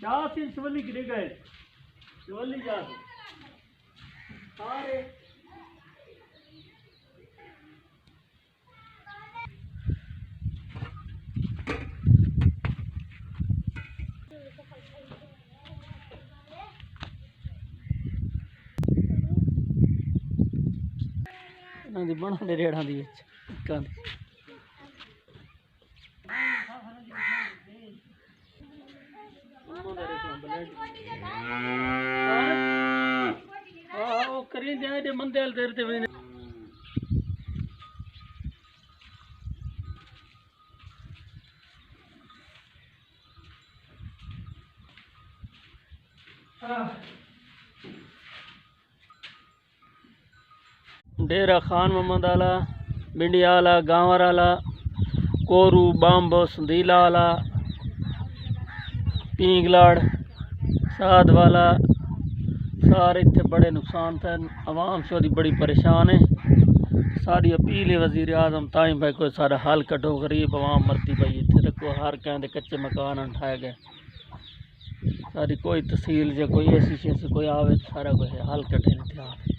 शाह सिंह शिवली गिरे गए शिवली जा सारे बना दे रेड़ा दी करी दे मंदे हल देर ते डेरा खान मोहम्मद आला बिंडिया आला गांवर आला कोरू बंब संदीला आला पींगलाड़ साध वाला सारे इतने बड़े नुकसान थे। आवाम शोरी बड़ी परेशान है। सारी अपील है वज़ीर आज़म ताई भाई कोई सारा हल कटो गरीब आवाम मरती पई इतने रखो हर कहते कच्चे मकान उठाए गए सारी कोई तहसील जो कोई ऐसी चीज़ कोई आवे सारा कोई हल कटे नहीं।